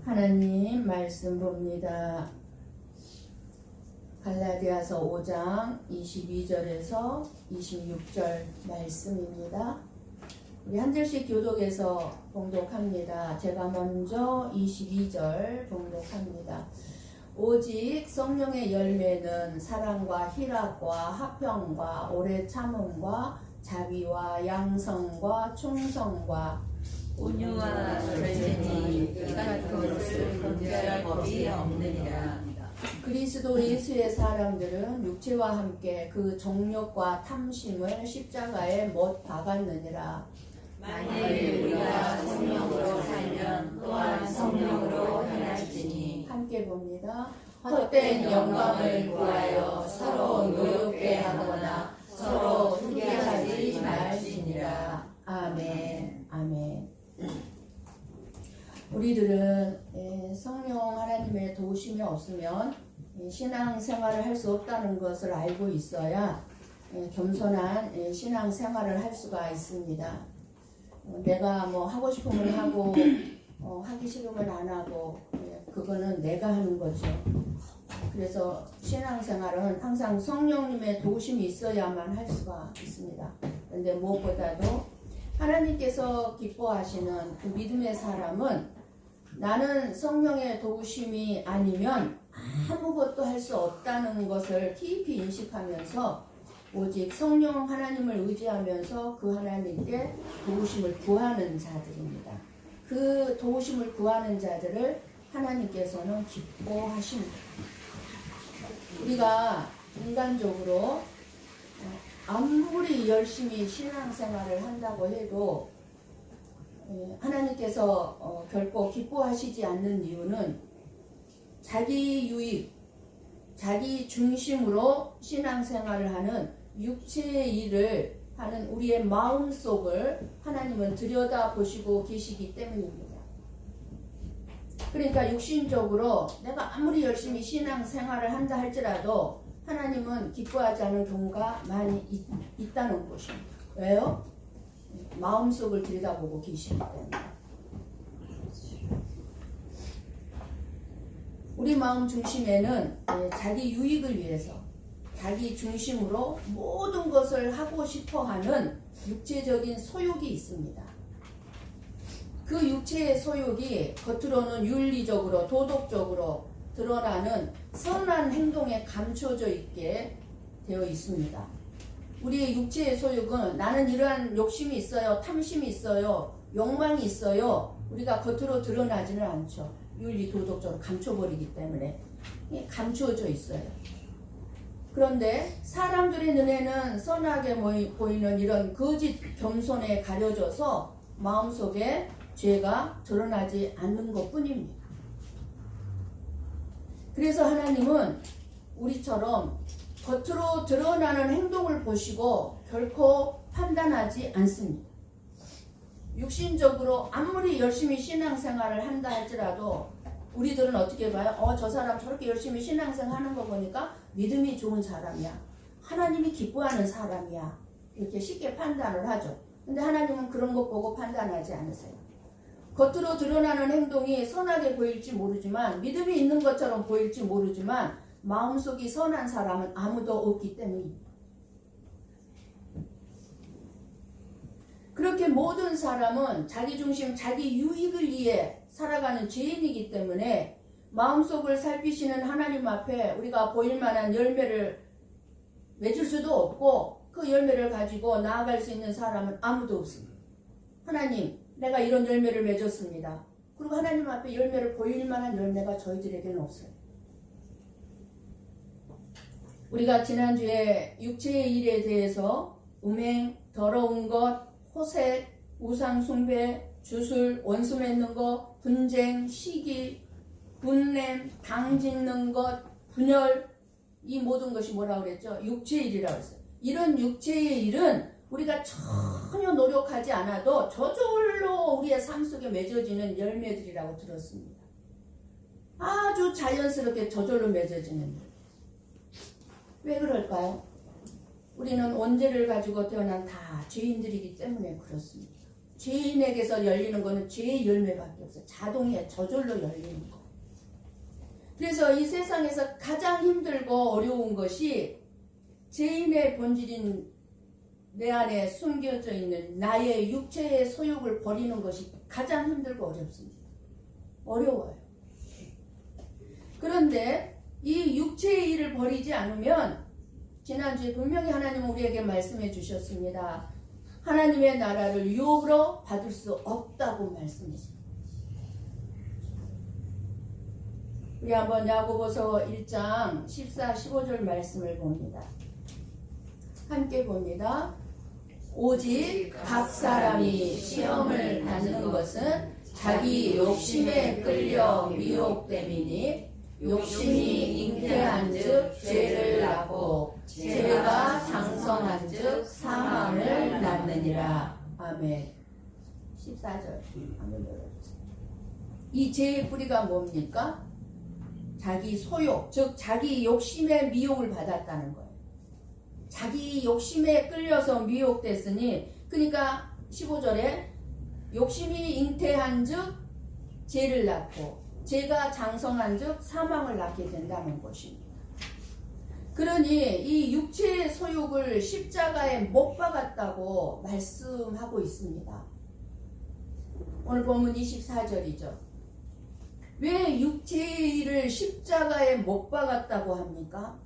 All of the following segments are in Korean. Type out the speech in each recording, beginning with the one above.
하나님 말씀 봅니다. 갈라디아서 5장 22절에서 26절 말씀입니다. 우리 한 절씩 교독해서 봉독합니다. 제가 먼저 22절 봉독합니다. 오직 성령의 열매는 사랑과 희락과 화평과 오래 참음과 자비와 양성과 충성과 온유와 절제니 이같은 것을 금지할 법이 없느니라. 그리스도 예수의 사람들은 육체와 함께 그 정욕과 탐심을 십자가에 못 박았느니라. 만일 우리가 성령으로 살면 또한 성령으로 행할지니. 함께 봅니다. 헛된 영광을 구하여 서로 노엽게 하거나 서로 훈계하지 말지니라. 아멘. 아멘. 우리들은 성령 하나님의 도우심이 없으면 신앙생활을 할 수 없다는 것을 알고 있어야 겸손한 신앙생활을 할 수가 있습니다. 내가 뭐 하고 싶으면 하고 하기 싫으면 안 하고 그거는 내가 하는 거죠. 그래서 신앙생활은 항상 성령님의 도우심이 있어야만 할 수가 있습니다. 그런데 무엇보다도 하나님께서 기뻐하시는 그 믿음의 사람은 나는 성령의 도우심이 아니면 아무것도 할 수 없다는 것을 깊이 인식하면서 오직 성령 하나님을 의지하면서 그 하나님께 도우심을 구하는 자들입니다. 그 도우심을 구하는 자들을 하나님께서는 기뻐하십니다. 우리가 인간적으로 아무리 열심히 신앙생활을 한다고 해도 하나님께서 결코 기뻐하시지 않는 이유는 자기 유익, 자기 중심으로 신앙생활을 하는 육체의 일을 하는 우리의 마음속을 하나님은 들여다보시고 계시기 때문입니다. 그러니까 육신적으로 내가 아무리 열심히 신앙생활을 한다 할지라도 하나님은 기뻐하지 않은 경우가 많이 있다는 것입니다. 왜요? 마음속을 들여다보고 계시기 때문에. 우리 마음 중심에는 자기 유익을 위해서 자기 중심으로 모든 것을 하고 싶어하는 육체적인 소욕이 있습니다. 그 육체의 소욕이 겉으로는 윤리적으로 도덕적으로 드러나는 선한 행동에 감춰져 있게 되어 있습니다. 우리의 육체의 소욕은 나는 이러한 욕심이 있어요, 탐심이 있어요, 욕망이 있어요. 우리가 겉으로 드러나지는 않죠. 윤리 도덕적으로 감춰버리기 때문에 감춰져 있어요. 그런데 사람들의 눈에는 선하게 보이는 이런 거짓 겸손에 가려져서 마음속에 죄가 드러나지 않는 것뿐입니다. 그래서 하나님은 우리처럼 겉으로 드러나는 행동을 보시고 결코 판단하지 않습니다. 육신적으로 아무리 열심히 신앙생활을 한다 할지라도 우리들은 어떻게 봐요? 저 사람 저렇게 열심히 신앙생활 하는 거 보니까 믿음이 좋은 사람이야. 하나님이 기뻐하는 사람이야. 이렇게 쉽게 판단을 하죠. 근데 하나님은 그런 것 보고 판단하지 않으세요. 겉으로 드러나는 행동이 선하게 보일지 모르지만 믿음이 있는 것처럼 보일지 모르지만 마음속이 선한 사람은 아무도 없기 때문입니다. 그렇게 모든 사람은 자기 중심, 자기 유익을 위해 살아가는 죄인이기 때문에 마음속을 살피시는 하나님 앞에 우리가 보일 만한 열매를 맺을 수도 없고 그 열매를 가지고 나아갈 수 있는 사람은 아무도 없습니다. 하나님, 내가 이런 열매를 맺었습니다. 그리고 하나님 앞에 열매를 보일 만한 열매가 저희들에게는 없어요. 우리가 지난주에 육체의 일에 대해서 음행, 더러운 것, 호색, 우상 숭배, 주술, 원수 맺는 것, 분쟁, 시기, 분냄, 당 짓는 것, 분열, 이 모든 것이 뭐라고 그랬죠? 육체의 일이라고 했어요. 이런 육체의 일은 우리가 전혀 노력하지 않아도 저절로 우리의 삶 속에 맺어지는 열매들이라고 들었습니다. 아주 자연스럽게 저절로 맺어지는 일. 왜 그럴까요? 우리는 원죄를 가지고 태어난 다 죄인들이기 때문에 그렇습니다. 죄인에게서 열리는 거는 죄의 열매밖에 없어요. 자동에 저절로 열리는 거. 그래서 이 세상에서 가장 힘들고 어려운 것이 죄인의 본질인 내 안에 숨겨져 있는 나의 육체의 소욕을 버리는 것이 가장 힘들고 어렵습니다. 어려워요. 그런데 이 육체의 일을 버리지 않으면 지난주에 분명히 하나님은 우리에게 말씀해 주셨습니다. 하나님의 나라를 유업으로 받을 수 없다고 말씀했습니다. 우리 한번 야고보서 1장 14, 15절 말씀을 봅니다. 함께 봅니다. 오직 각 사람이 시험을 받는 것은 자기 욕심에 끌려 미혹됨이니 욕심이 잉태한즉 죄를 낳고 죄가 장성한즉 사망을 낳느니라. 아멘. 14절 한번 열어주세요. 이 죄의 뿌리가 뭡니까? 자기 소욕, 즉 자기 욕심의 미혹을 받았다는 거예요. 자기 욕심에 끌려서 미혹됐으니, 그러니까 15절에 욕심이 잉태한즉 죄를 낳고 죄가 장성한즉 사망을 낳게 된다는 것입니다. 그러니 이 육체의 소욕을 십자가에 못 박았다고 말씀하고 있습니다. 오늘 본문 24절이죠. 왜 육체의 일을 십자가에 못 박았다고 합니까?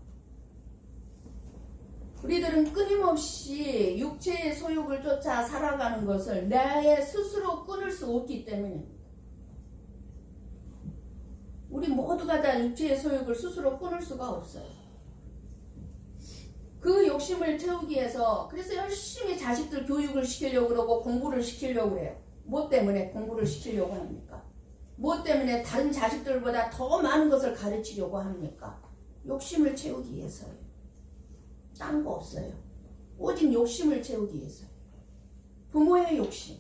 우리들은 끊임없이 육체의 소욕을 쫓아 살아가는 것을 내 스스로 끊을 수 없기 때문입니다. 우리 모두가 다 육체의 소욕을 스스로 끊을 수가 없어요. 그 욕심을 채우기 위해서 그래서 열심히 자식들 교육을 시키려고 그러고 공부를 시키려고 그래요. 뭐 때문에 공부를 시키려고 합니까? 뭐 때문에 다른 자식들보다 더 많은 것을 가르치려고 합니까? 욕심을 채우기 위해서요. 딴 거 없어요. 오직 욕심을 채우기 위해서요. 부모의 욕심.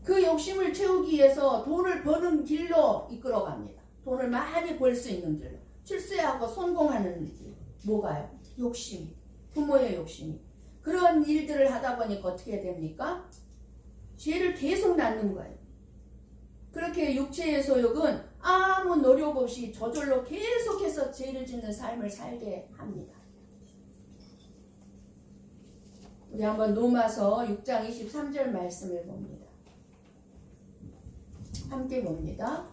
그 욕심을 채우기 위해서 돈을 버는 길로 이끌어갑니다. 돈을 많이 벌 수 있는 길로. 출세하고 성공하는 길. 뭐가요? 욕심. 부모의 욕심이. 그런 일들을 하다 보니까 어떻게 됩니까? 죄를 계속 낳는 거예요. 그렇게 육체의 소욕은 아무 노력 없이 저절로 계속해서 죄를 짓는 삶을 살게 합니다. 우리 한번 로마서 6장 23절 말씀을 봅니다. 함께 봅니다.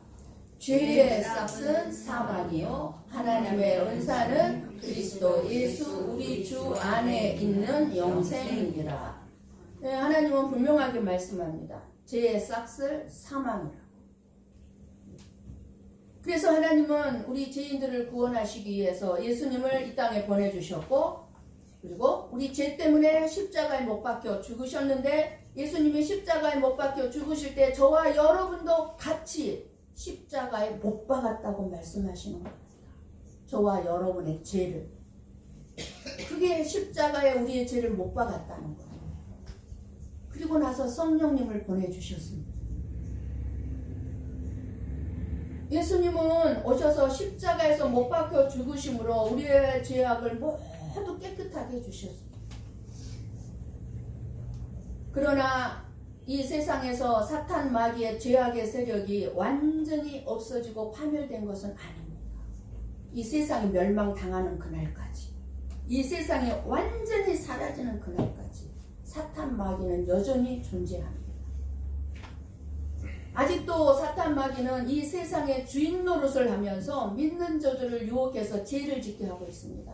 죄의 싹은 사망이요 하나님의 은사는 그리스도 예수 우리 주 안에 있는 영생이니라. 네, 하나님은 분명하게 말씀합니다. 죄의 싹을 사망이라고. 그래서 하나님은 우리 죄인들을 구원하시기 위해서 예수님을 이 땅에 보내주셨고, 그리고 우리 죄 때문에 십자가에 못 박혀 죽으셨는데, 예수님이 십자가에 못 박혀 죽으실 때 저와 여러분도 같이 십자가에 못 박았다고 말씀하시는 겁니다. 저와 여러분의 죄를. 그게 십자가에 우리의 죄를 못 박았다는 거예요. 그리고 나서 성령님을 보내주셨습니다. 예수님은 오셔서 십자가에서 못 박혀 죽으심으로 우리의 죄악을 모두 깨끗하게 해주셨습니다. 그러나 이 세상에서 사탄 마귀의 죄악의 세력이 완전히 없어지고 파멸된 것은 아닙니다. 이 세상이 멸망당하는 그날까지, 이 세상이 완전히 사라지는 그날까지 사탄 마귀는 여전히 존재합니다. 아직도 사탄 마귀는 이 세상의 주인 노릇을 하면서 믿는 자들을 유혹해서 죄를 짓게 하고 있습니다.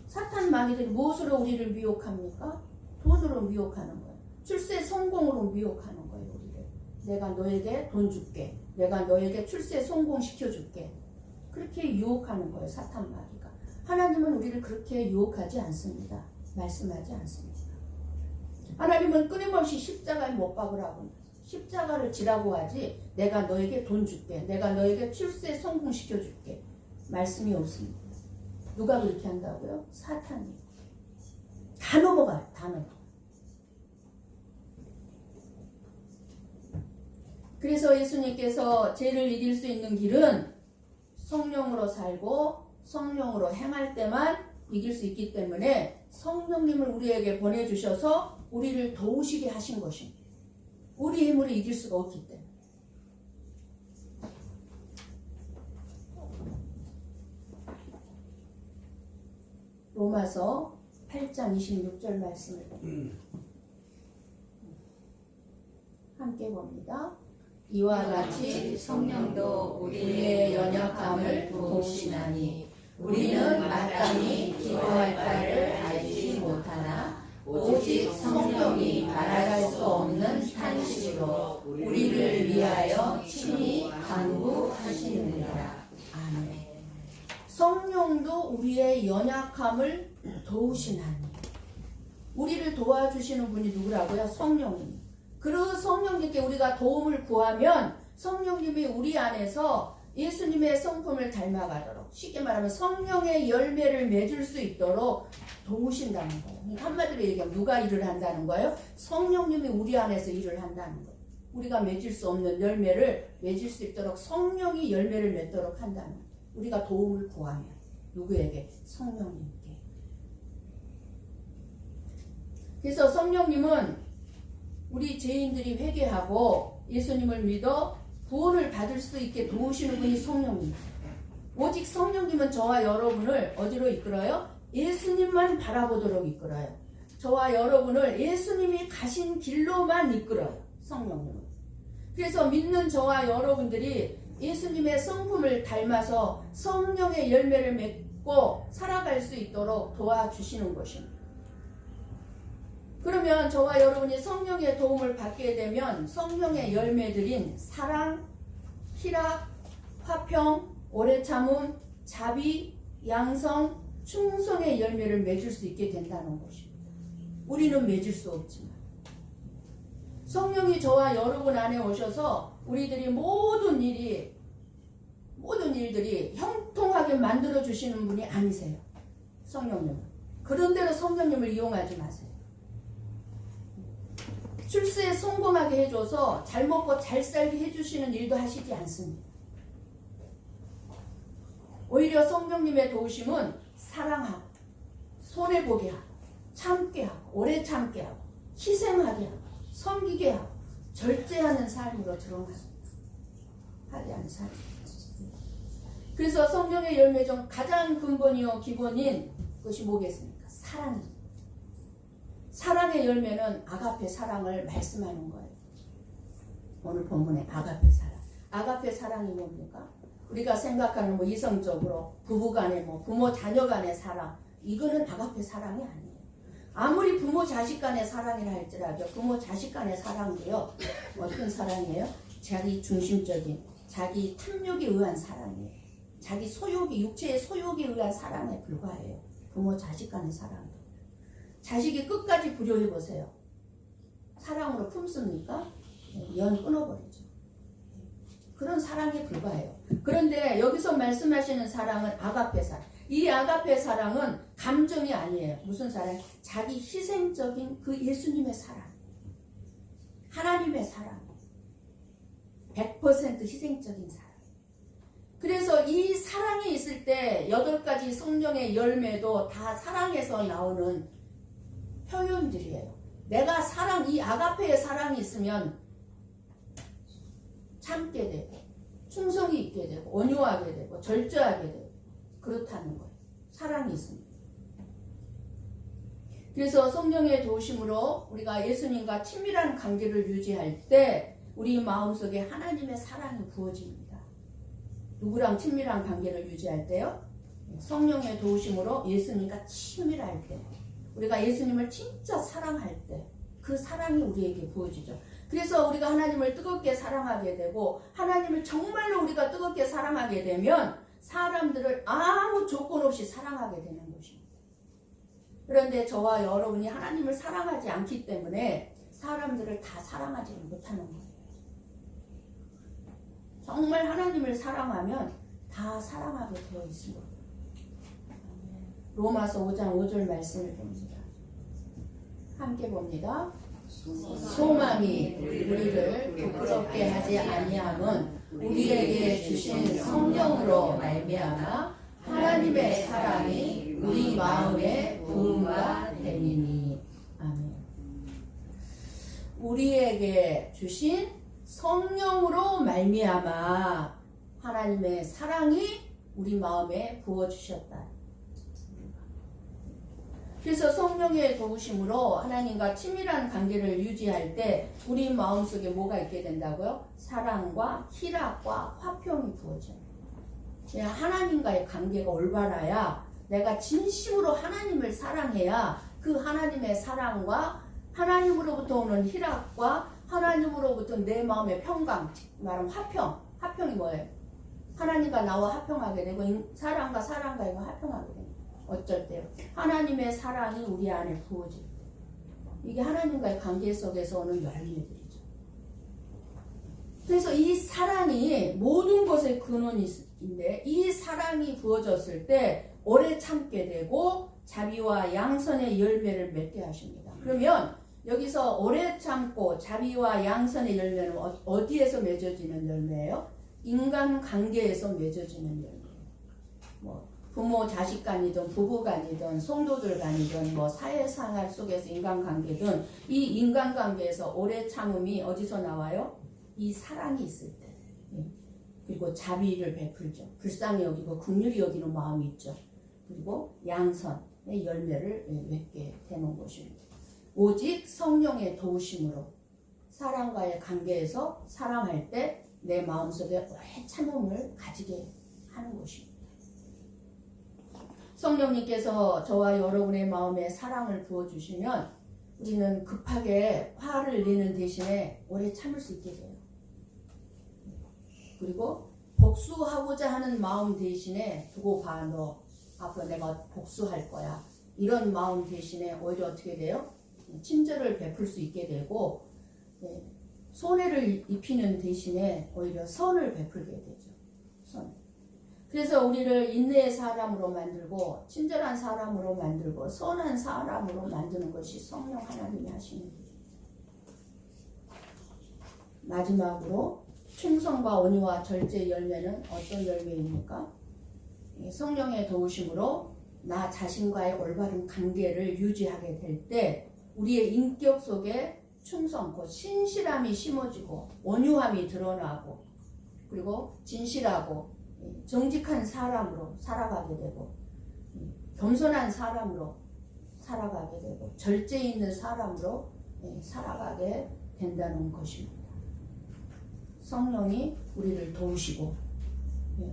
사탄 마귀들이 무엇으로 우리를 미혹합니까? 돈으로 미혹하는 거예요. 출세 성공으로 미혹하는 거예요. 우리를. 내가 너에게 돈 줄게. 내가 너에게 출세 성공시켜줄게. 그렇게 유혹하는 거예요. 사탄 마귀가. 하나님은 우리를 그렇게 유혹하지 않습니다. 말씀하지 않습니다. 하나님은 끊임없이 십자가에 못 박으라고 합니다. 십자가를 지라고 하지 내가 너에게 돈 줄게. 내가 너에게 출세 성공시켜줄게. 말씀이 없습니다. 누가 그렇게 한다고요? 사탄이. 다 넘어가요. 다 넘어가요. 그래서 예수님께서 죄를 이길 수 있는 길은 성령으로 살고 성령으로 행할 때만 이길 수 있기 때문에 성령님을 우리에게 보내주셔서 우리를 도우시게 하신 것입니다. 우리 힘으로 이길 수가 없기 때문에. 로마서 8장 26절 말씀을 함께 봅니다. 이와 같이 성령도 우리의 연약함을 도우시나니 우리는 마땅히 기도할 바를 알지 못하나 오직 성령이 말할 수 없는 탄식으로 우리를 위하여 친히 간구하시느니라. 아멘. 성령도 우리의 연약함을 도우시나니. 우리를 도와주시는 분이 누구라고요? 성령님. 그 성령님께 우리가 도움을 구하면 성령님이 우리 안에서 예수님의 성품을 닮아가도록, 쉽게 말하면 성령의 열매를 맺을 수 있도록 도우신다는 거예요. 한마디로 얘기하면 누가 일을 한다는 거예요? 성령님이 우리 안에서 일을 한다는 거예요. 우리가 맺을 수 없는 열매를 맺을 수 있도록 성령이 열매를 맺도록 한다는 거예요. 우리가 도움을 구하면 누구에게? 성령님께. 그래서 성령님은 우리 죄인들이 회개하고 예수님을 믿어 구원을 받을 수 있게 도우시는 분이 성령님. 오직 성령님은 저와 여러분을 어디로 이끌어요? 예수님만 바라보도록 이끌어요. 저와 여러분을 예수님이 가신 길로만 이끌어요. 성령님은. 그래서 믿는 저와 여러분들이 예수님의 성품을 닮아서 성령의 열매를 맺고 살아갈 수 있도록 도와주시는 것입니다. 그러면 저와 여러분이 성령의 도움을 받게 되면 성령의 열매들인 사랑, 희락, 화평, 오래 참음, 자비, 양성, 충성의 열매를 맺을 수 있게 된다는 것입니다. 우리는 맺을 수 없지만 성령이 저와 여러분 안에 오셔서 우리들이 모든 일들이 형통하게 만들어 주시는 분이 아니세요. 성령님은. 그런대로 성령님을 이용하지 마세요. 출세에 성공하게 해줘서 잘 먹고 잘 살게 해주시는 일도 하시지 않습니다. 오히려 성령님의 도우심은 사랑하고 손해보게 하고 참게 하고 오래 참게 하고 희생하게 하고 섬기게 하고 절제하는 삶으로 들어가는 하지 않은 삶. 그래서 성령의 열매 중 가장 근본이요 기본인 것이 뭐겠습니까? 사랑입니다. 사랑의 열매는 아가페 사랑을 말씀하는 거예요. 오늘 본문의 아가페 사랑. 아가페 사랑이 뭡니까? 우리가 생각하는 이성적으로 부부간의 부모 자녀 간의 사랑, 이거는 아가페 사랑이 아니에요. 아무리 부모 자식 간의 사랑이라 할지라도 부모 자식 간의 사랑도요 어떤 사랑이에요? 자기 중심적인, 자기 탐욕에 의한 사랑이에요. 자기 소욕이, 육체의 소욕에 의한 사랑에 불과해요. 부모 자식 간의 사랑. 자식이 끝까지 부조해보세요. 사랑으로 품습니까? 연 끊어버리죠. 그런 사랑에 불과해요. 그런데 여기서 말씀하시는 사랑은 아가페 사랑. 이 아가페 사랑은 감정이 아니에요. 무슨 사랑? 자기 희생적인 그 예수님의 사랑. 하나님의 사랑. 100% 희생적인 사랑. 그래서 이 사랑이 있을 때 8가지 성령의 열매도 다 사랑에서 나오는 표현들이에요. 내가 사랑, 이 아가페의 사랑이 있으면 참게 되고 충성이 있게 되고 온유하게 되고 절제하게 되고 그렇다는 거예요. 사랑이 있습니다. 그래서 성령의 도우심으로 우리가 예수님과 친밀한 관계를 유지할 때 우리 마음속에 하나님의 사랑이 부어집니다. 누구랑 친밀한 관계를 유지할 때요? 성령의 도우심으로 예수님과 친밀할 때, 우리가 예수님을 진짜 사랑할 때 그 사랑이 우리에게 부어지죠. 그래서 우리가 하나님을 뜨겁게 사랑하게 되고 하나님을 정말로 우리가 뜨겁게 사랑하게 되면 사람들을 아무 조건 없이 사랑하게 되는 것입니다. 그런데 저와 여러분이 하나님을 사랑하지 않기 때문에 사람들을 다 사랑하지 못하는 거예요. 정말 하나님을 사랑하면 다 사랑하게 되어 있습니다. 로마서 5장 5절 말씀을 봅니다. 함께 봅니다. 소망이 우리를 부끄럽게 하지 아니함은 우리에게 주신 성령으로 말미암아 하나님의 사랑이 우리 마음에 부음과 되니니. 아멘. 우리에게 주신 성령으로 말미암아 하나님의 사랑이 우리 마음에 부어주셨다. 그래서 성령의 도우심으로 하나님과 친밀한 관계를 유지할 때 우리 마음속에 뭐가 있게 된다고요? 사랑과 희락과 화평이 부어져요. 하나님과의 관계가 올바라야, 내가 진심으로 하나님을 사랑해야 그 하나님의 사랑과 하나님으로부터 오는 희락과 하나님으로부터 내 마음의 평강, 말하면 화평이 뭐예요? 하나님과 나와 화평하게 되고 사람과 사람과 화평하게 됩니다. 어쩔 때요. 하나님의 사랑이 우리 안에 부어질 때. 이게 하나님과의 관계 속에서 오는 열매들이죠. 그래서 이 사랑이 모든 것의 근원인데, 이 사랑이 부어졌을 때 오래 참게 되고 자비와 양선의 열매를 맺게 하십니다. 그러면 여기서 오래 참고 자비와 양선의 열매는 어디에서 맺어지는 열매예요? 인간관계에서 맺어지는 열매. 부모 자식 간이든 부부 간이든 성도들 간이든 사회생활 속에서 인간관계든 이 인간관계에서 오래 참음이 어디서 나와요? 이 사랑이 있을 때. 그리고 자비를 베풀죠. 불쌍히 여기고 긍휼히 여기는 마음이 있죠. 그리고 양선의 열매를 맺게 되는 것입니다. 오직 성령의 도우심으로 사람과의 관계에서 사랑할 때 내 마음속에 오래 참음을 가지게 하는 것입니다. 성령님께서 저와 여러분의 마음에 사랑을 부어주시면 우리는 급하게 화를 내는 대신에 오래 참을 수 있게 돼요. 그리고 복수하고자 하는 마음 대신에 두고 봐, 너 앞으로 내가 복수할 거야, 이런 마음 대신에 오히려 어떻게 돼요? 친절을 베풀 수 있게 되고, 손해를 입히는 대신에 오히려 선을 베풀게 되죠. 선. 그래서 우리를 인내의 사람으로 만들고 친절한 사람으로 만들고 선한 사람으로 만드는 것이 성령 하나님이 하시는 일입니다. 마지막으로 충성과 온유와 절제의 열매는 어떤 열매입니까? 성령의 도우심으로 나 자신과의 올바른 관계를 유지하게 될 때 우리의 인격 속에 충성, 신실함이 심어지고 온유함이 드러나고, 그리고 진실하고 정직한 사람으로 살아가게 되고, 겸손한 사람으로 살아가게 되고, 절제 있는 사람으로 살아가게 된다는 것입니다. 성령이 우리를 도우시고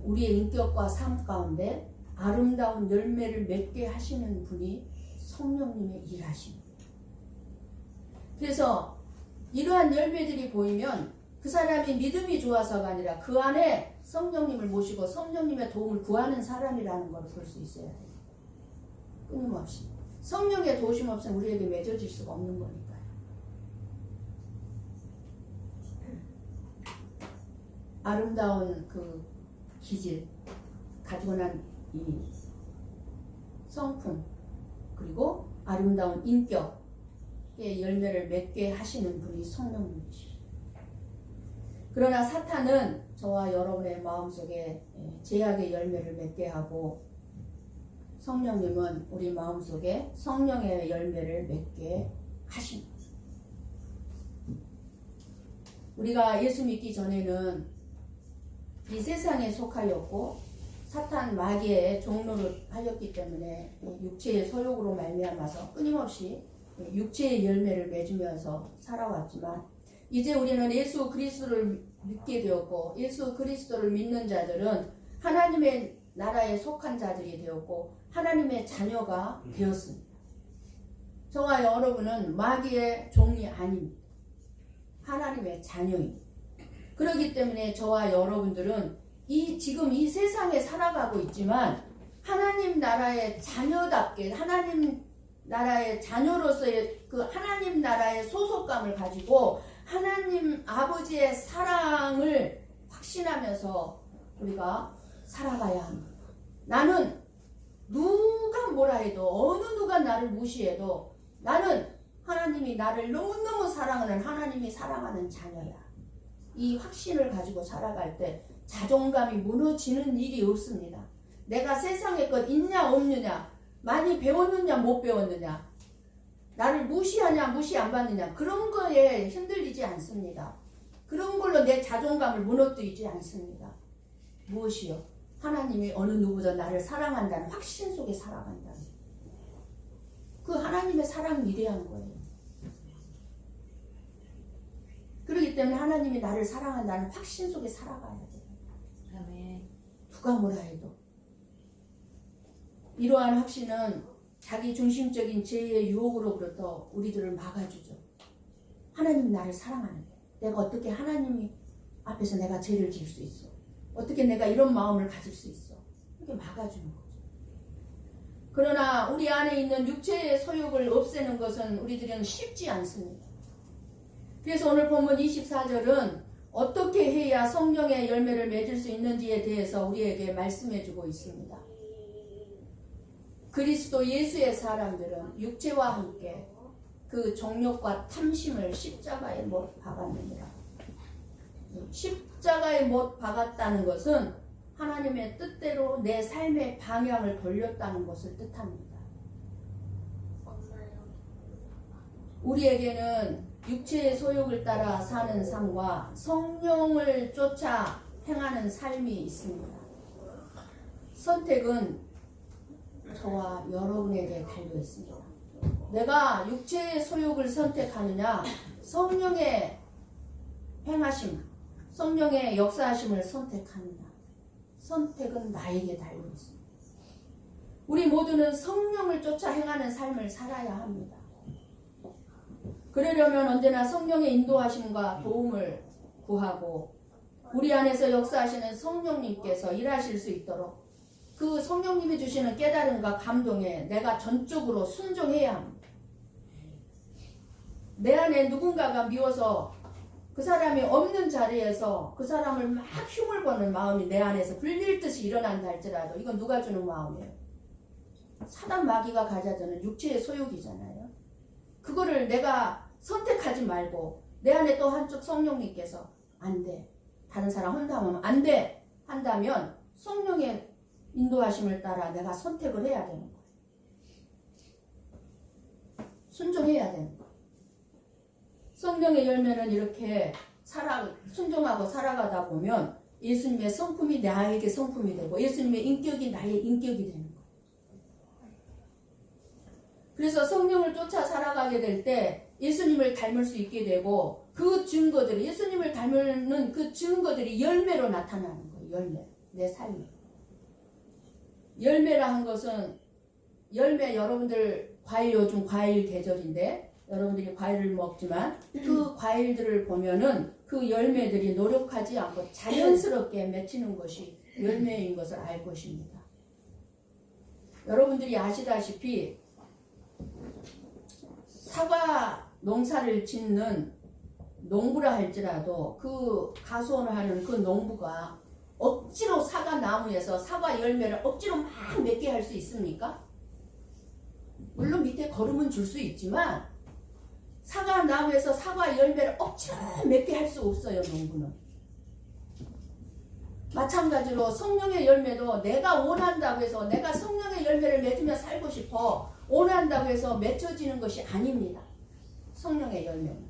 우리의 인격과 삶 가운데 아름다운 열매를 맺게 하시는 분이 성령님의 일하십니다. 그래서 이러한 열매들이 보이면 그 사람이 믿음이 좋아서가 아니라 그 안에 성령님을 모시고 성령님의 도움을 구하는 사람이라는 걸 볼 수 있어야 돼요. 끊임없이. 성령의 도우심 없으면 우리에게 맺어질 수가 없는 거니까요. 아름다운 그 기질, 가지고 난 이 성품, 그리고 아름다운 인격의 열매를 맺게 하시는 분이 성령님이시죠. 그러나 사탄은 저와 여러분의 마음속에 죄악의 열매를 맺게 하고, 성령님은 우리 마음속에 성령의 열매를 맺게 하십니다. 우리가 예수 믿기 전에는 이 세상에 속하였고 사탄 마귀의 종로를 하였기 때문에 육체의 소욕으로 말미암아서 끊임없이 육체의 열매를 맺으면서 살아왔지만, 이제 우리는 예수 그리스도를 믿게 되었고 예수 그리스도를 믿는 자들은 하나님의 나라에 속한 자들이 되었고 하나님의 자녀가 되었습니다. 저와 여러분은 마귀의 종이 아닙니다. 하나님의 자녀입니다. 그렇기 때문에 저와 여러분들은 지금 이 세상에 살아가고 있지만 하나님 나라의 자녀답게, 하나님 나라의 자녀로서의 그 하나님 나라의 소속감을 가지고 하나님 아버지의 사랑을 확신하면서 우리가 살아가야 합니다. 나는 누가 뭐라 해도, 어느 누가 나를 무시해도 나는 하나님이 나를 너무너무 사랑하는, 하나님이 사랑하는 자녀야. 이 확신을 가지고 살아갈 때 자존감이 무너지는 일이 없습니다. 내가 세상에 것 있냐 없느냐, 많이 배웠느냐 못 배웠느냐, 나를 무시하냐 무시 안 받느냐 그런 거에 흔들리지 않습니다. 그런 걸로 내 자존감을 무너뜨리지 않습니다. 무엇이요? 하나님이 어느 누구보다 나를 사랑한다는 확신 속에 살아간다. 그 하나님의 사랑은 위대한 거예요. 그렇기 때문에 하나님이 나를 사랑한다는 확신 속에 살아가야 돼요. 아멘. 누가 뭐라 해도. 이러한 확신은 자기 중심적인 죄의 유혹으로부터 우리들을 막아주죠. 하나님이 나를 사랑하는 거예요. 내가 어떻게 하나님이 앞에서 내가 죄를 지을 수 있어? 어떻게 내가 이런 마음을 가질 수 있어? 이렇게 막아주는 거죠. 그러나 우리 안에 있는 육체의 소욕을 없애는 것은 우리들은 쉽지 않습니다. 그래서 오늘 본문 24절은 어떻게 해야 성령의 열매를 맺을 수 있는지에 대해서 우리에게 말씀해주고 있습니다. 그리스도 예수의 사람들은 육체와 함께 그 정욕과 탐심을 십자가에 못 박았느니라. 십자가에 못 박았다는 것은 하나님의 뜻대로 내 삶의 방향을 돌렸다는 것을 뜻합니다. 우리에게는 육체의 소욕을 따라 사는 삶과 성령을 쫓아 행하는 삶이 있습니다. 선택은 저와 여러분에게 달려 있습니다. 내가 육체의 소욕을 선택하느냐, 성령의 행하심, 성령의 역사하심을 선택하느냐. 선택은 나에게 달려 있습니다. 우리 모두는 성령을 쫓아 행하는 삶을 살아야 합니다. 그러려면 언제나 성령의 인도하심과 도움을 구하고 우리 안에서 역사하시는 성령님께서 일하실 수 있도록 그 성령님이 주시는 깨달음과 감동에 내가 전적으로 순종해야 합니다. 내 안에 누군가가 미워서 그 사람이 없는 자리에서 그 사람을 막 흉을 보는 마음이 내 안에서 불릴 듯이 일어난다 할지라도 이건 누가 주는 마음이에요? 사단 마귀가 가져다주는 육체의 소욕이잖아요. 그거를 내가 선택하지 말고 내 안에 또 한쪽 성령님께서 안 돼. 다른 사람 혼담하면 안 돼. 한다면 성령의 인도하심을 따라 내가 선택을 해야 되는 거예요. 순종해야 되는 거예요. 성령의 열매는 이렇게 순종하고 살아가다 보면 예수님의 성품이 나에게 성품이 되고 예수님의 인격이 나의 인격이 되는 거예요. 그래서 성령을 쫓아 살아가게 될 때 예수님을 닮을 수 있게 되고 그 증거들이 예수님을 닮는 그 증거들이 열매로 나타나는 거예요. 열매. 내 삶에. 열매라 한 것은 열매 여러분들 과일 요즘 과일 계절인데 여러분들이 과일을 먹지만 그 과일들을 보면은 그 열매들이 노력하지 않고 자연스럽게 맺히는 것이 열매인 것을 알 것입니다. 여러분들이 아시다시피 사과 농사를 짓는 농부라 할지라도 그 가수원을 하는 그 농부가 억지로 사과 나무에서 사과 열매를 억지로 막 맺게 할 수 있습니까? 물론 밑에 거름은 줄 수 있지만 사과 나무에서 사과 열매를 억지로 맺게 할 수 없어요. 농부는. 마찬가지로 성령의 열매도 내가 원한다고 해서 내가 성령의 열매를 맺으며 살고 싶어 원한다고 해서 맺혀지는 것이 아닙니다. 성령의 열매는.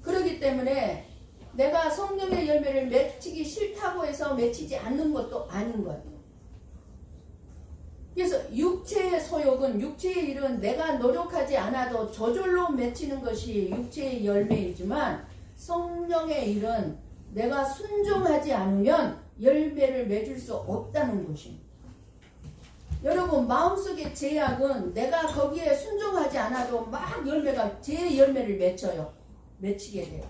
그렇기 때문에 내가 성령의 열매를 맺히기 싫다고 해서 맺히지 않는 것도 아닌 거예요. 그래서 육체의 소욕은 육체의 일은 내가 노력하지 않아도 저절로 맺히는 것이 육체의 열매이지만 성령의 일은 내가 순종하지 않으면 열매를 맺을 수 없다는 것입니다. 여러분 마음속의 제약은 내가 거기에 순종하지 않아도 막 열매가 제 열매를 맺히게 돼요.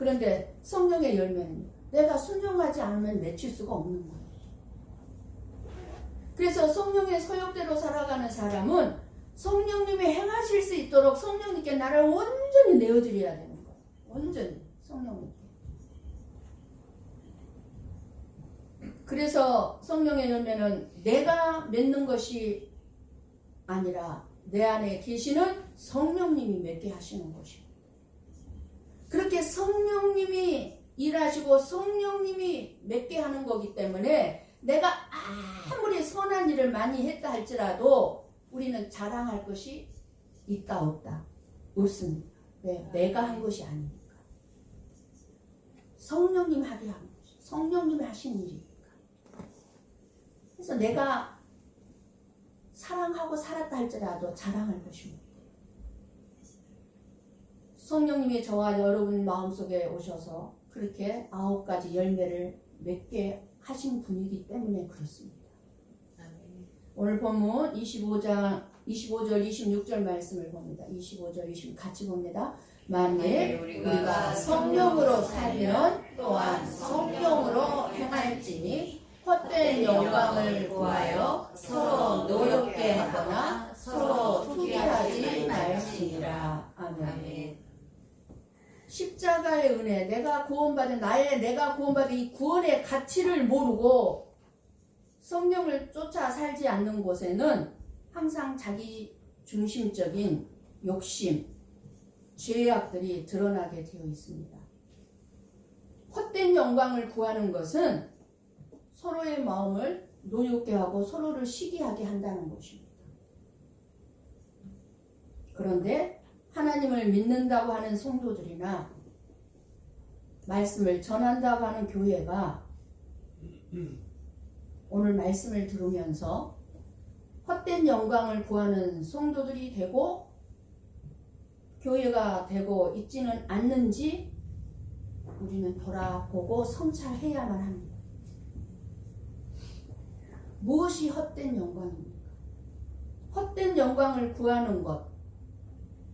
그런데 성령의 열매는 내가 순종하지 않으면 맺힐 수가 없는 거예요. 그래서 성령의 소욕대로 살아가는 사람은 성령님이 행하실 수 있도록 성령님께 나를 온전히 내어드려야 되는 거예요. 온전히 성령님께. 그래서 성령의 열매는 내가 맺는 것이 아니라 내 안에 계시는 성령님이 맺게 하시는 것이에요. 그렇게 성령님이 일하시고 성령님이 맺게 하는 거기 때문에 내가 아무리 선한 일을 많이 했다 할지라도 우리는 자랑할 것이 있다 없다? 없습니다. 왜? 내가 한 것이 아니니까. 성령님 하게 한 것이, 성령님이 하신 일이니까. 그래서 내가 사랑하고 살았다 할지라도 자랑할 것이 없고, 성령님이 저와 여러분 마음속에 오셔서 그렇게 9가지 열매를 맺게 하신 분이기 때문에 그렇습니다. 오늘 본문 25절 26절 말씀을 봅니다. 25절 20 같이 봅니다. 만일 우리가 성령으로 살면 또한 성령으로 행할지니 헛된 영광을 구하여 서로 노엽게 하거나 서로 투기하지 말지니라. 아멘. 십자가의 은혜, 내가 구원받은 이 구원의 가치를 모르고 성령을 쫓아 살지 않는 곳에는 항상 자기 중심적인 욕심, 죄악들이 드러나게 되어 있습니다. 헛된 영광을 구하는 것은 서로의 마음을 노엽게 하고 서로를 시기하게 한다는 것입니다. 그런데 하나님을 믿는다고 하는 성도들이나 말씀을 전한다고 하는 교회가 오늘 말씀을 들으면서 헛된 영광을 구하는 성도들이 되고 교회가 되고 있지는 않는지 우리는 돌아보고 성찰해야만 합니다. 무엇이 헛된 영광입니까? 헛된 영광을 구하는 것,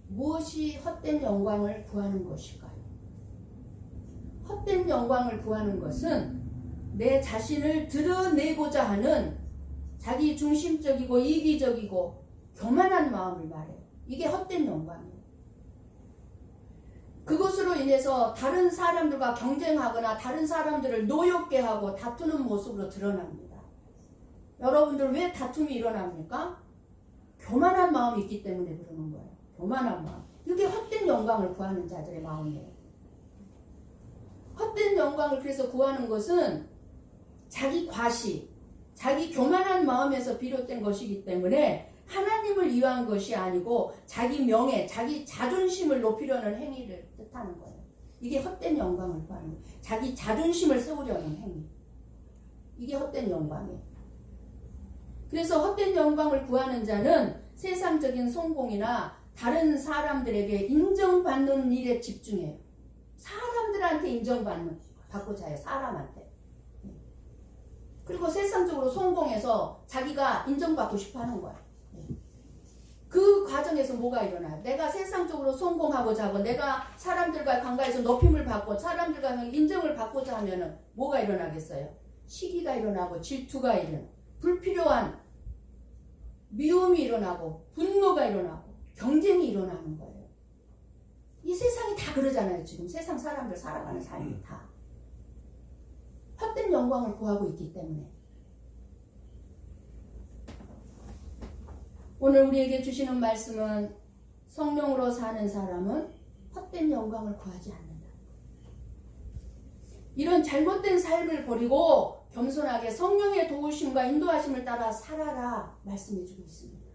무엇이 헛된 영광을 구하는 것일까요? 헛된 영광을 구하는 것은 내 자신을 드러내고자 하는 자기 중심적이고 이기적이고 교만한 마음을 말해요. 이게 헛된 영광이에요. 그것으로 인해서 다른 사람들과 경쟁하거나 다른 사람들을 노엽게 하고 다투는 모습으로 드러납니다. 여러분들 왜 다툼이 일어납니까? 교만한 마음이 있기 때문에 그러는 거예요. 교만한 마음. 이게 헛된 영광을 구하는 자들의 마음이에요. 헛된 영광을 그래서 구하는 것은 자기 과시, 자기 교만한 마음에서 비롯된 것이기 때문에 하나님을 위한 것이 아니고 자기 명예, 자기 자존심을 높이려는 행위를 뜻하는 거예요. 이게 헛된 영광을 구하는 거예요. 자기 자존심을 세우려는 행위. 이게 헛된 영광이에요. 그래서 헛된 영광을 구하는 자는 세상적인 성공이나 다른 사람들에게 인정받는 일에 집중해요. 사람들한테 인정받고자 해요. 사람한테. 그리고 세상적으로 성공해서 자기가 인정받고 싶어 하는 거야. 그 과정에서 뭐가 일어나요? 내가 세상적으로 성공하고자 하고 내가 사람들과 관계에서 높임을 받고 사람들과 인정을 받고자 하면 뭐가 일어나겠어요? 시기가 일어나고 질투가 일어나고 불필요한 미움이 일어나고 분노가 일어나고 경쟁이 일어나는 거예요. 이 세상이 다 그러잖아요. 지금 세상 사람들 살아가는 삶이 다 헛된 영광을 구하고 있기 때문에. 오늘 우리에게 주시는 말씀은 성령으로 사는 사람은 헛된 영광을 구하지 않는다. 이런 잘못된 삶을 버리고 겸손하게 성령의 도우심과 인도하심을 따라 살아라 말씀해주고 있습니다.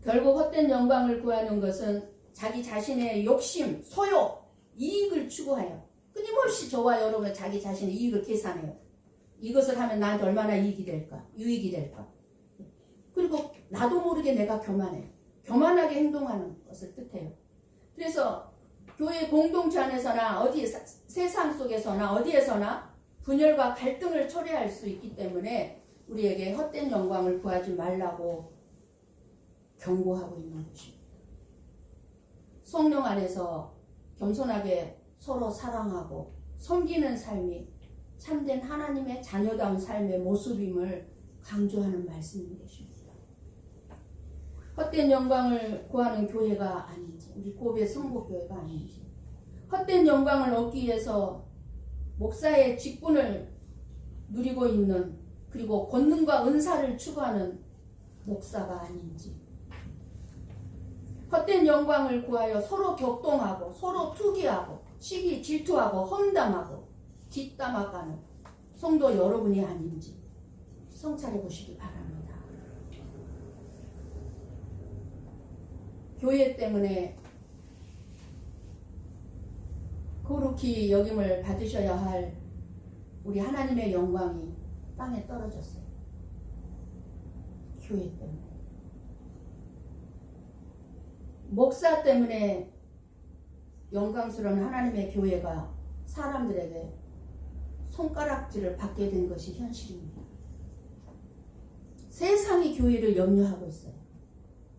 결국 헛된 영광을 구하는 것은 자기 자신의 욕심, 소욕, 이익을 추구하여 끊임없이 저와 여러분 자기 자신의 이익을 계산해요. 이것을 하면 나한테 얼마나 이익이 될까? 유익이 될까? 그리고 나도 모르게 내가 교만해요. 교만하게 행동하는 것을 뜻해요. 그래서 교회 공동체 안에서나 어디 세상 속에서나 어디에서나 분열과 갈등을 초래할 수 있기 때문에 우리에게 헛된 영광을 구하지 말라고 경고하고 있는 것입니다. 성령 안에서 겸손하게 서로 사랑하고 섬기는 삶이 참된 하나님의 자녀다운 삶의 모습임을 강조하는 말씀인 것입니다. 헛된 영광을 구하는 교회가 아닌지, 우리 고베 성복교회가 아닌지, 헛된 영광을 얻기 위해서 목사의 직분을 누리고 있는, 그리고 권능과 은사를 추구하는 목사가 아닌지, 헛된 영광을 구하여 서로 격동하고 서로 투기하고 시기 질투하고 험담하고 뒷담화가는 성도 여러분이 아닌지 성찰해 보시기 바랍니다. 교회 때문에 거룩히 여김을 받으셔야 할 우리 하나님의 영광이 땅에 떨어졌어요. 교회 때문에. 목사 때문에 영광스러운 하나님의 교회가 사람들에게 손가락질을 받게 된 것이 현실입니다. 세상이 교회를 염려하고 있어요.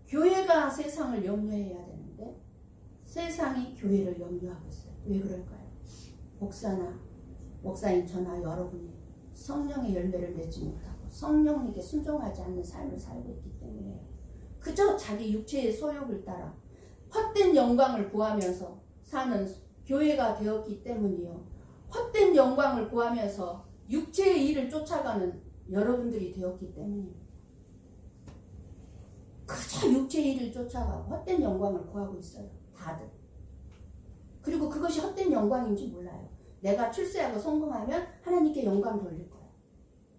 교회가 세상을 염려해야 되는데 세상이 교회를 염려하고 있어요. 왜 그럴까요? 목사인 저나 여러분이 성령의 열매를 맺지 못하고 성령에게 순종하지 않는 삶을 살고 있기 때문에 그저 자기 육체의 소욕을 따라 헛된 영광을 구하면서 사는 교회가 되었기 때문이요. 헛된 영광을 구하면서 육체의 일을 쫓아가는 여러분들이 되었기 때문입니다. 그저 육체의 일을 쫓아가고 헛된 영광을 구하고 있어요. 다들. 그리고 그것이 헛된 영광인지 몰라요. 내가 출세하고 성공하면 하나님께 영광 돌릴 거예요.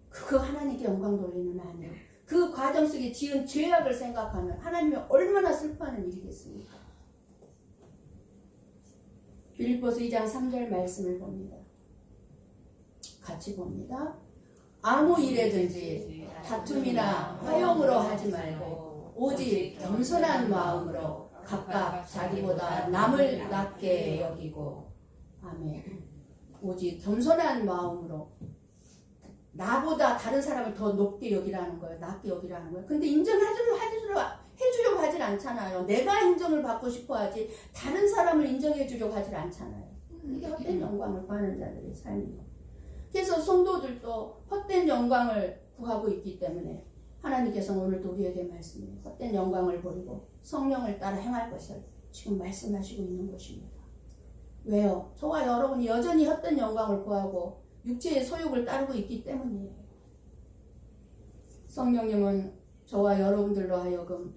그거 하나님께 영광 돌리는 아니에요. 그 과정 속에 지은 죄악을 생각하면 하나님이 얼마나 슬퍼하는 일이겠습니까? 빌립보서 2장 3절 말씀을 봅니다. 같이 봅니다. 아무 일에든지 다툼이나 화용으로 하지 말고 오직 겸손한 마음으로 각각 자기보다 남을 낮게 여기고 아멘. 오직 겸손한 마음으로 나보다 다른 사람을 더 높게 여기라는 거예요. 낮게 여기라는 거예요. 근데 해주려고 하진 않잖아요. 내가 인정을 받고 싶어 하지 다른 사람을 인정해 주려고 하질 않잖아요. 이게 헛된 영광을 구하는 자들의 삶이에요. 그래서 성도들도 헛된 영광을 구하고 있기 때문에 하나님께서 오늘도 우리에게 말씀해요. 헛된 영광을 버리고 성령을 따라 행할 것을 지금 말씀하시고 있는 것입니다. 왜요? 저와 여러분이 여전히 헛된 영광을 구하고 육체의 소욕을 따르고 있기 때문이에요. 성령님은 저와 여러분들로 하여금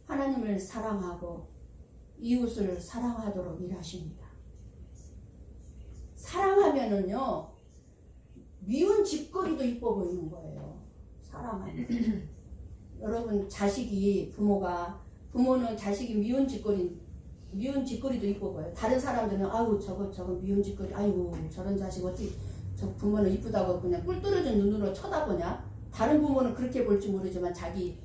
하나님을 사랑하고 이웃을 사랑하도록 일하십니다. 사랑하면은요, 미운 짓거리도 이뻐 보이는 거예요. 사랑하면. 여러분, 부모는 자식이 미운 짓거리도 이뻐 보여요. 다른 사람들은 아유 저거 미운 짓거리, 아이고 저런 자식 어떻게 저 부모는 이쁘다고 그냥 꿀 떨어진 눈으로 쳐다보냐? 다른 부모는 그렇게 볼지 모르지만 자기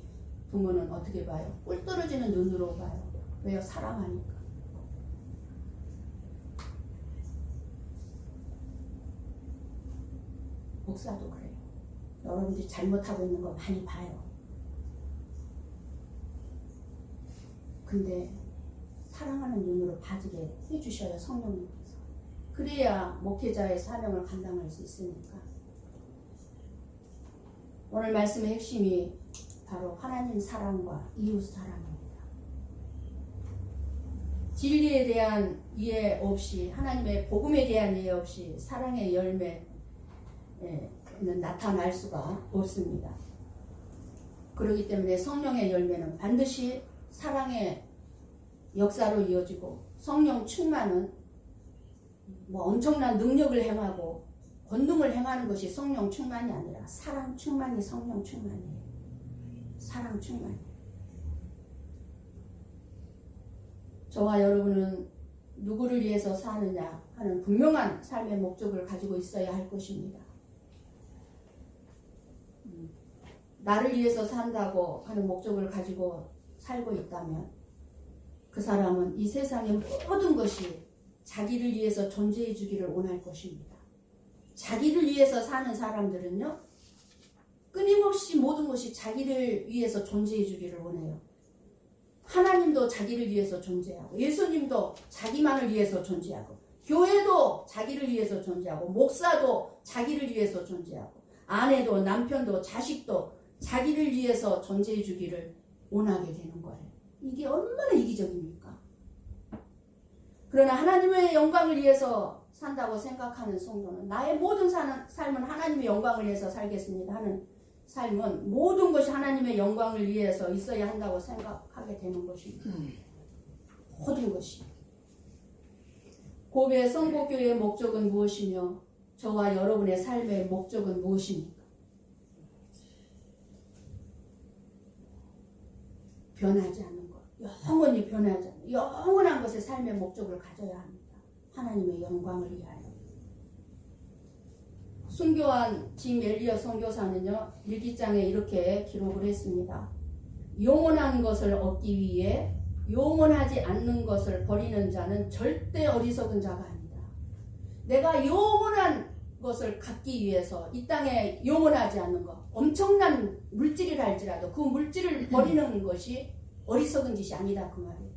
부모는 어떻게 봐요? 꿀 떨어지는 눈으로 봐요. 왜요? 사랑하니까. 목사도 그래요. 여러분들이 잘못하고 있는 거 많이 봐요. 근데 사랑하는 눈으로 봐주게 해주셔요. 성령님께서. 그래야 목회자의 사명을 감당할 수 있으니까. 오늘 말씀의 핵심이 바로 하나님 사랑과 이웃 사랑입니다. 진리에 대한 이해 없이, 하나님의 복음에 대한 이해 없이 사랑의 열매는 나타날 수가 없습니다. 그렇기 때문에 성령의 열매는 반드시 사랑의 역사로 이어지고, 성령 충만은 엄청난 능력을 행하고 권능을 행하는 것이 성령 충만이 아니라 사랑 충만이 성령 충만이에요. 사랑 충만. 저와 여러분은 누구를 위해서 사느냐 하는 분명한 삶의 목적을 가지고 있어야 할 것입니다. 나를 위해서 산다고 하는 목적을 가지고 살고 있다면 그 사람은 이 세상의 모든 것이 자기를 위해서 존재해 주기를 원할 것입니다. 자기를 위해서 사는 사람들은요, 끊임없이 모든 것이 자기를 위해서 존재해 주기를 원해요. 하나님도 자기를 위해서 존재하고, 예수님도 자기만을 위해서 존재하고, 교회도 자기를 위해서 존재하고, 목사도 자기를 위해서 존재하고, 아내도 남편도 자식도 자기를 위해서 존재해 주기를 원하게 되는 거예요. 이게 얼마나 이기적입니까? 그러나 하나님의 영광을 위해서 산다고 생각하는 성도는, 나의 모든 삶은 하나님의 영광을 위해서 살겠습니다 하는 삶은 모든 것이 하나님의 영광을 위해서 있어야 한다고 생각하게 되는 것입니다. 모든 것이. 고베 성복교회의 목적은 무엇이며 저와 여러분의 삶의 목적은 무엇입니까? 변하지 않는 것. 영원히 변하지 않는 영원한 것의 삶의 목적을 가져야 합니다. 하나님의 영광을 위하여. 순교한 짐 엘리엇 선교사는요, 일기장에 이렇게 기록을 했습니다. 영원한 것을 얻기 위해 영원하지 않는 것을 버리는 자는 절대 어리석은 자가 아니다. 내가 영원한 것을 갖기 위해서 이 땅에 영원하지 않는 것, 엄청난 물질이라 할지라도 그 물질을 버리는 것이 어리석은 짓이 아니다 그 말이에요.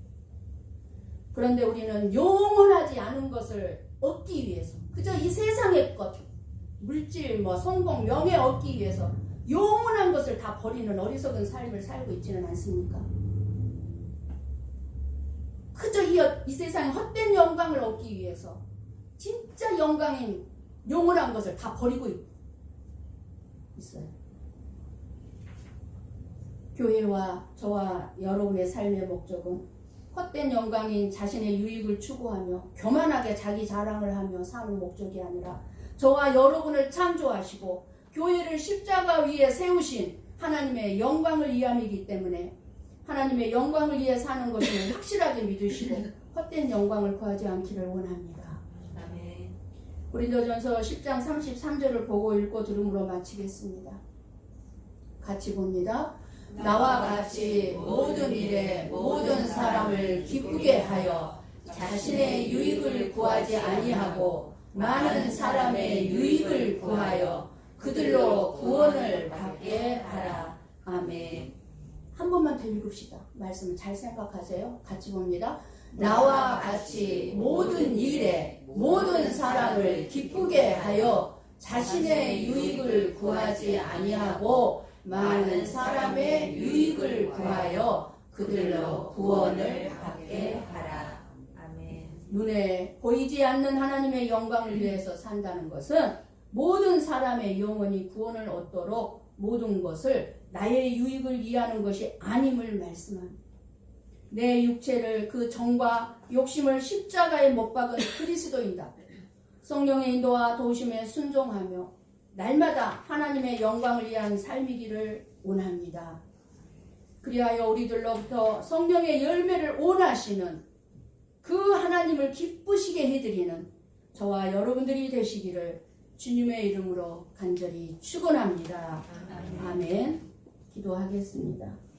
그런데 우리는 영원하지 않은 것을 얻기 위해서 그저 이 세상의 것, 물질, 성공, 명예 얻기 위해서 영원한 것을 다 버리는 어리석은 삶을 살고 있지는 않습니까? 그저 이 세상의 헛된 영광을 얻기 위해서 진짜 영광인 영원한 것을 다 버리고 있어요. 교회와 저와 여러분의 삶의 목적은 헛된 영광인 자신의 유익을 추구하며 교만하게 자기 자랑을 하며 사는 목적이 아니라 저와 여러분을 창조하시고 교회를 십자가 위에 세우신 하나님의 영광을 위함이기 때문에 하나님의 영광을 위해 사는 것을 확실하게 믿으시고 헛된 영광을 구하지 않기를 원합니다. 아멘. 고린도전서 10장 33절을 보고 읽고 들음으로 마치겠습니다. 같이 봅니다. 나와 같이 모든 일에 모든 사람을 기쁘게 하여 자신의 유익을 구하지 아니하고 많은 사람의 유익을 구하여 그들로 구원을 받게 하라. 아멘. 한 번만 더 읽읍시다. 말씀을 잘 생각하세요. 같이 봅니다. 나와 같이 모든 일에 모든 사람을 기쁘게 하여 자신의 유익을 구하지 아니하고 많은 사람의 유익을 구하여 그들로 구원을 받게 하라. 아멘. 눈에 보이지 않는 하나님의 영광을 위해서 산다는 것은 모든 사람의 영혼이 구원을 얻도록 모든 것을 나의 유익을 위하는 것이 아님을 말씀합니다. 내 육체를 그 정과 욕심을 십자가에 못 박은 그리스도인다. 성령의 인도와 도우심에 순종하며 날마다 하나님의 영광을 위한 삶이기를 원합니다. 그리하여 우리들로부터 성령의 열매를 원하시는 그 하나님을 기쁘시게 해드리는 저와 여러분들이 되시기를 주님의 이름으로 간절히 축원합니다. 아멘. 기도하겠습니다.